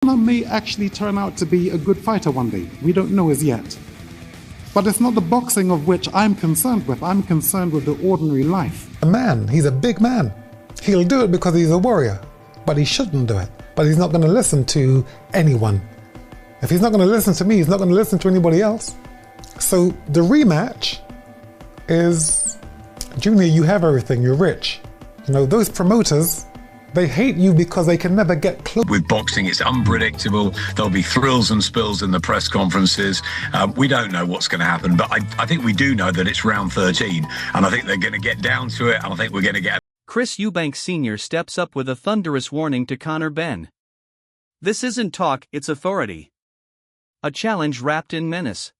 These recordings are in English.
Conor may actually turn out to be a good fighter one day. We don't know as yet. But it's not the boxing of which I'm concerned with. I'm concerned with the ordinary life. A man, he's a big man. He'll do it because he's a warrior, but he shouldn't do it. But he's not going to listen to anyone. If he's not going to listen to me, he's not going to listen to anybody else. So the rematch is, Junior, you have everything, you're rich. You know, those promoters, they hate you because they can never get close. With boxing, it's unpredictable. There'll be thrills and spills in the press conferences. We don't know what's going to happen, but I think we do know that it's round 13, and I think they're going to get down to it, and I think we're going to get... Chris Eubank Sr. steps up with a thunderous warning to Conor Benn. This isn't talk, it's authority. A challenge wrapped in menace.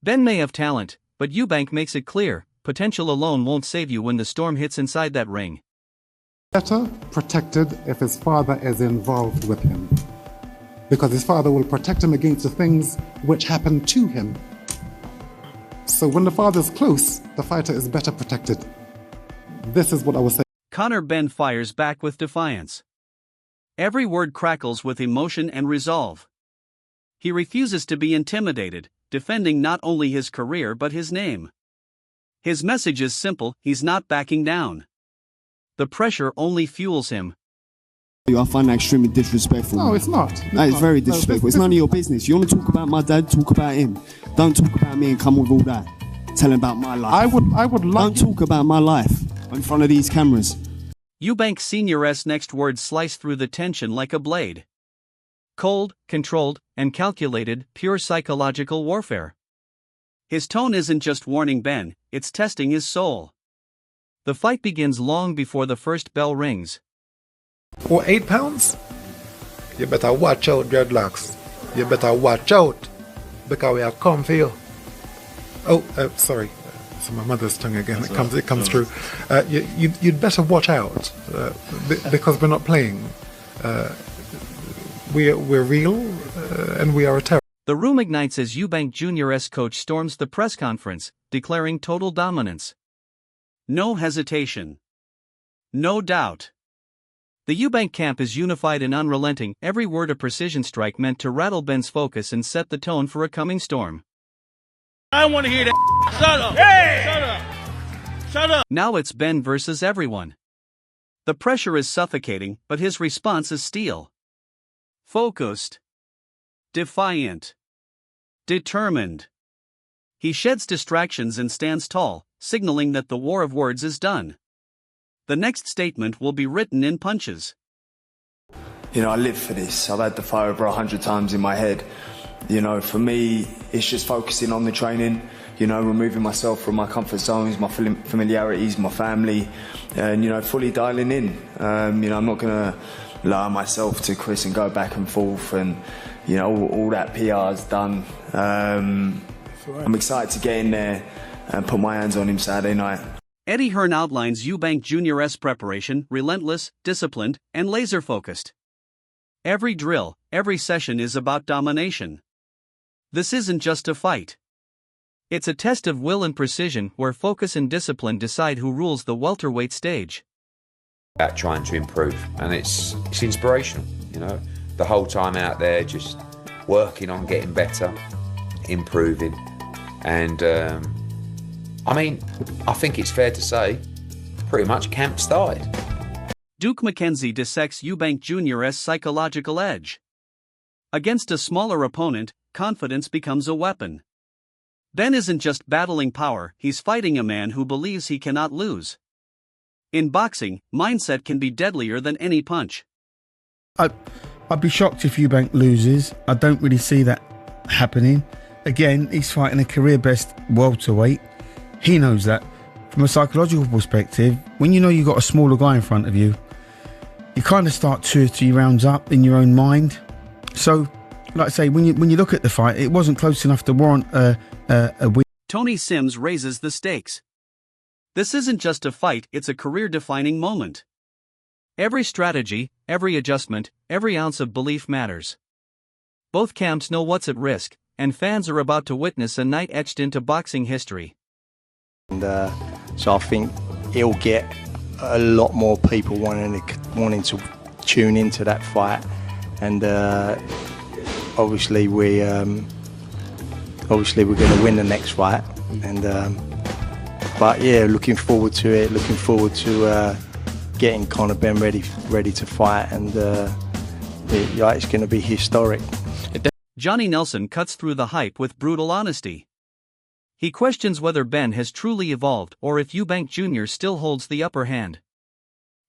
Ben may have talent, but Eubank makes it clear, potential alone won't save you when the storm hits inside that ring. Better protected if his father is involved with him, because his father will protect him against the things which happen to him. So when the father's close, the fighter is better protected. This is what I was saying. Conor Benn fires back with defiance. Every word crackles with emotion and resolve. He refuses to be intimidated, defending not only his career but his name. His message is simple, he's not backing down. The pressure only fuels him. I find that extremely disrespectful. No, it's not. It's very disrespectful. It's none of your business. You want to talk about my dad, talk about him. Don't talk about me and come with all that. Telling about my life. I would like... Don't talk about my life in front of these cameras. Eubank Sr.'s next words slice through the tension like a blade. Cold, controlled, and calculated, pure psychological warfare. His tone isn't just warning Ben, it's testing his soul. The fight begins long before the first bell rings. For 8 pounds? You better watch out, dreadlocks. You better watch out, because we have come for you. Oh, sorry. It's my mother's tongue again. It comes through. You'd better watch out, because we're not playing. We're real, and we are a terror. The room ignites as Eubank Jr.'s coach storms the press conference, declaring total dominance. No hesitation. No doubt. The Eubank camp is unified and unrelenting, every word a precision strike meant to rattle Ben's focus and set the tone for a coming storm. I don't want to hear that. Shut up. Hey! Shut up. Shut up. Now it's Ben versus everyone. The pressure is suffocating, but his response is steel. Focused. Defiant. Determined. He sheds distractions and stands tall, signaling that the war of words is done. The next statement will be written in punches. You know, I live for this. I've had the fight over 100 times in my head. You know, for me, it's just focusing on the training, you know, removing myself from my comfort zones, my familiarities, my family, and, you know, fully dialing in. You know, I'm not going to allow myself to Chris and go back and forth and, you know, all that PR's done. I'm excited to get in there and put my hands on him Saturday night. Eddie Hearn outlines Eubank Jr.'s preparation, relentless, disciplined, and laser-focused. Every drill, every session is about domination. This isn't just a fight. It's a test of will and precision where focus and discipline decide who rules the welterweight stage. About trying to improve, and it's inspirational, you know, the whole time out there just working on getting better, improving, and I mean, I think it's fair to say, pretty much camp started. Duke McKenzie dissects Eubank Jr.'s psychological edge. Against a smaller opponent, confidence becomes a weapon. Ben isn't just battling power, he's fighting a man who believes he cannot lose. In boxing, mindset can be deadlier than any punch. I'd be shocked if Eubank loses. I don't really see that happening. Again, he's fighting a career-best welterweight. He knows that. From a psychological perspective, when you know you've got a smaller guy in front of you, you kind of start 2 or 3 rounds up in your own mind. So, like I say, when you look at the fight, it wasn't close enough to warrant a win. Tony Sims raises the stakes. This isn't just a fight, it's a career-defining moment. Every strategy, every adjustment, every ounce of belief matters. Both camps know what's at risk, and fans are about to witness a night etched into boxing history. And so I think it'll get a lot more people wanting to tune into that fight, and obviously we're going to win the next fight. And but yeah, looking forward to it. Looking forward to getting Conor Benn ready to fight, and it's going to be historic. Johnny Nelson cuts through the hype with brutal honesty. He questions whether Benn has truly evolved or if Eubank Jr. still holds the upper hand.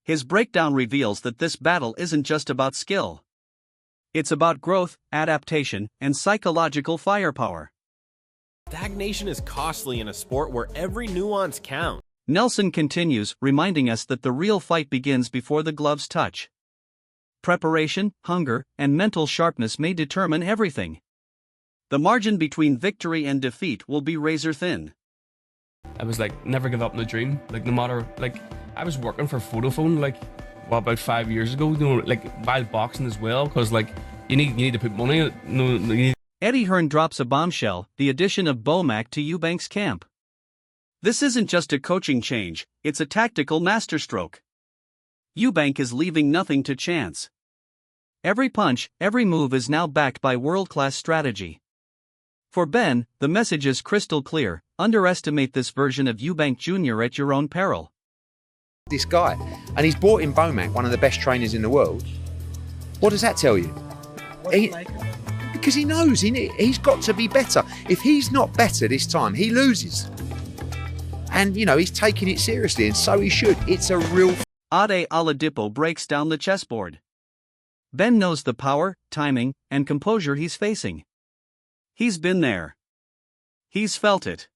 His breakdown reveals that this battle isn't just about skill. It's about growth, adaptation, and psychological firepower. Stagnation is costly in a sport where every nuance counts. Nelson continues, reminding us that the real fight begins before the gloves touch. Preparation, hunger, and mental sharpness may determine everything. The margin between victory and defeat will be razor thin. I was like, never give up on the dream. Like, no matter, like, I was working for Vodafone, like, well, about 5 years ago, you know, like, while boxing as well, because, like, you need to put money, Eddie Hearn drops a bombshell, the addition of Bomac to Eubank's camp. This isn't just a coaching change, it's a tactical masterstroke. Eubank is leaving nothing to chance. Every punch, every move is now backed by world-class strategy. For Benn, the message is crystal clear: underestimate this version of Eubank Jr. at your own peril. This guy, and he's brought in Bomac, one of the best trainers in the world. What does that tell you? Because he knows he's got to be better. If he's not better this time, he loses. And, you know, he's taking it seriously, and so he should. It's a real... Ade Oladipo breaks down the chessboard. Benn knows the power, timing, and composure he's facing. He's been there. He's felt it.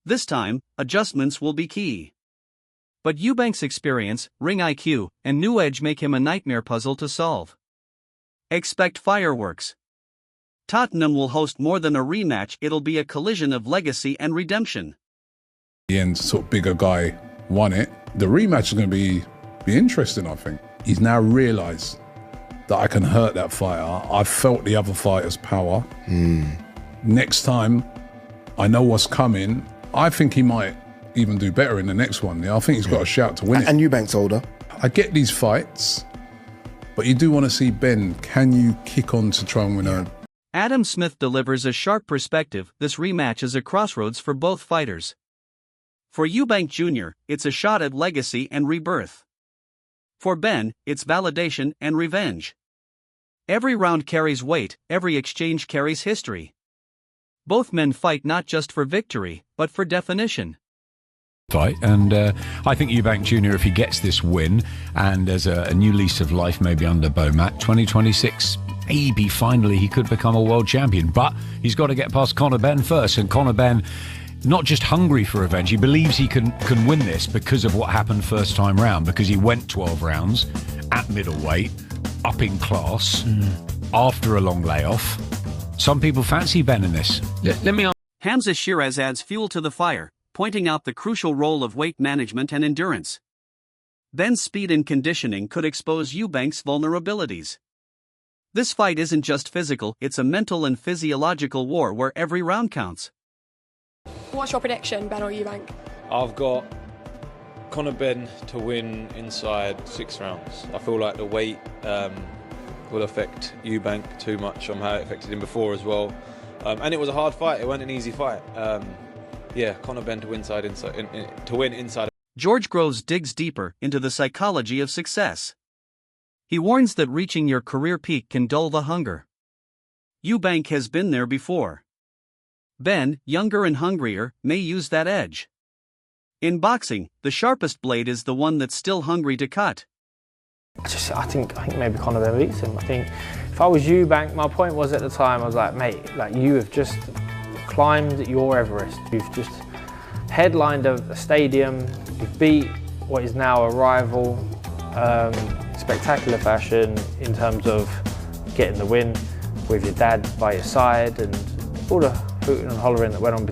This time, adjustments will be key. But Eubank's experience, ring IQ, and new edge make him a nightmare puzzle to solve. Expect fireworks. Tottenham will host more than a rematch, it'll be a collision of legacy and redemption. The end, sort of bigger guy won it. The rematch is going to be interesting, I think. He's now realised that I can hurt that fighter. I've felt the other fighter's power. Next time, I know what's coming. I think he might even do better in the next one. I think he's got a shout to win it. And Eubank's older. I get these fights, but you do want to see Benn. Can you kick on to try and win a... Adam Smith delivers a sharp perspective. This rematch is a crossroads for both fighters. For Eubank Jr., it's a shot at legacy and rebirth. For Benn, it's validation and revenge. Every round carries weight, every exchange carries history. Both men fight not just for victory, but for definition. Fight, and I think Eubank Jr., if he gets this win, and there's a new lease of life maybe under Bomac, 2026, maybe finally he could become a world champion. But he's got to get past Conor Benn first, and Conor Benn, not just hungry for revenge, he believes he can win this because of what happened first time round, because he went 12 rounds at middleweight, up in class, after a long layoff. Some people fancy Benn in this. Let me ask. Hamza Shiraz adds fuel to the fire, pointing out the crucial role of weight management and endurance. Benn's speed and conditioning could expose Eubank's vulnerabilities. This fight isn't just physical, it's a mental and physiological war where every round counts. What's your prediction, Benn or Eubank? I've got Conor Benn to win inside 6 rounds. I feel like the weight will affect Eubank too much on how it affected him before as well. And it was a hard fight, it wasn't an easy fight. Yeah, Conor Benn to win inside. George Groves digs deeper into the psychology of success. He warns that reaching your career peak can dull the hunger. Eubank has been there before. Benn, younger and hungrier, may use that edge. In boxing, the sharpest blade is the one that's still hungry to cut. I think maybe Conor Benn beats him. I think if I was Eubank, my point was at the time, I was like, mate, like you have just climbed your Everest. You've just headlined a stadium. You've beat what is now a rival, spectacular fashion in terms of getting the win with your dad by your side and all the hooting and hollering that went on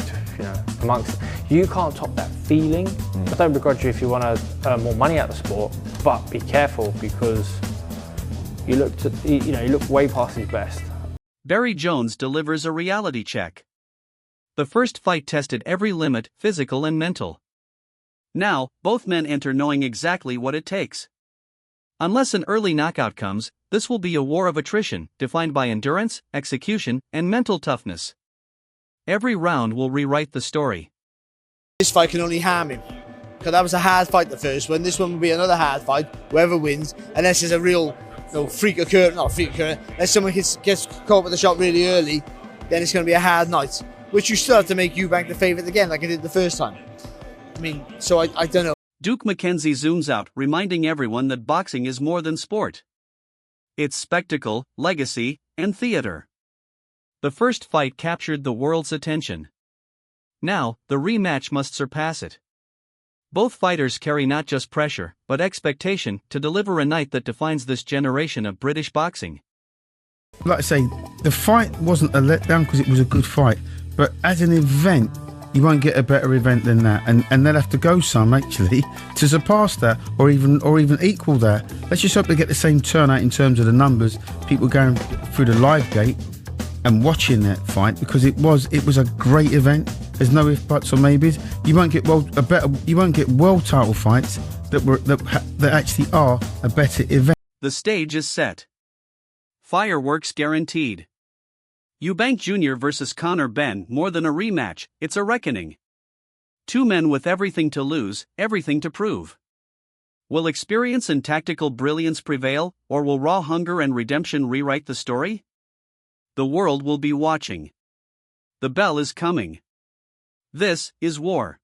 amongst. You can't top that feeling. I don't begrudge you if you want to earn more money out of the sport, but be careful because you look way past his best. Barry Jones delivers a reality check. The first fight tested every limit, physical and mental. Now, both men enter knowing exactly what it takes. Unless an early knockout comes, this will be a war of attrition, defined by endurance, execution, and mental toughness. Every round will rewrite the story. This fight can only harm him, because that was a hard fight, the first one. This one will be another hard fight, whoever wins, unless there's a real freak occurrence, not freak occurrence, unless someone gets caught with the shot really early, then it's going to be a hard night, which you still have to make Eubank the favourite again, like I did the first time. I mean, so I don't know. Duke McKenzie zooms out, reminding everyone that boxing is more than sport. It's spectacle, legacy, and theater. The first fight captured the world's attention. Now, the rematch must surpass it. Both fighters carry not just pressure, but expectation to deliver a night that defines this generation of British boxing. Like I say, the fight wasn't a letdown because it was a good fight, but as an event, you won't get a better event than that, and they'll have to go some actually to surpass that, or even equal that. Let's just hope they get the same turnout in terms of the numbers, people going through the live gate and watching that fight, because it was a great event. There's no ifs, buts, or maybes. You won't get world title fights that actually are a better event. The stage is set. Fireworks guaranteed. Eubank Jr. versus Conor Benn, more than a rematch, it's a reckoning. Two men with everything to lose, everything to prove. Will experience and tactical brilliance prevail, or will raw hunger and redemption rewrite the story? The world will be watching. The bell is coming. This is war.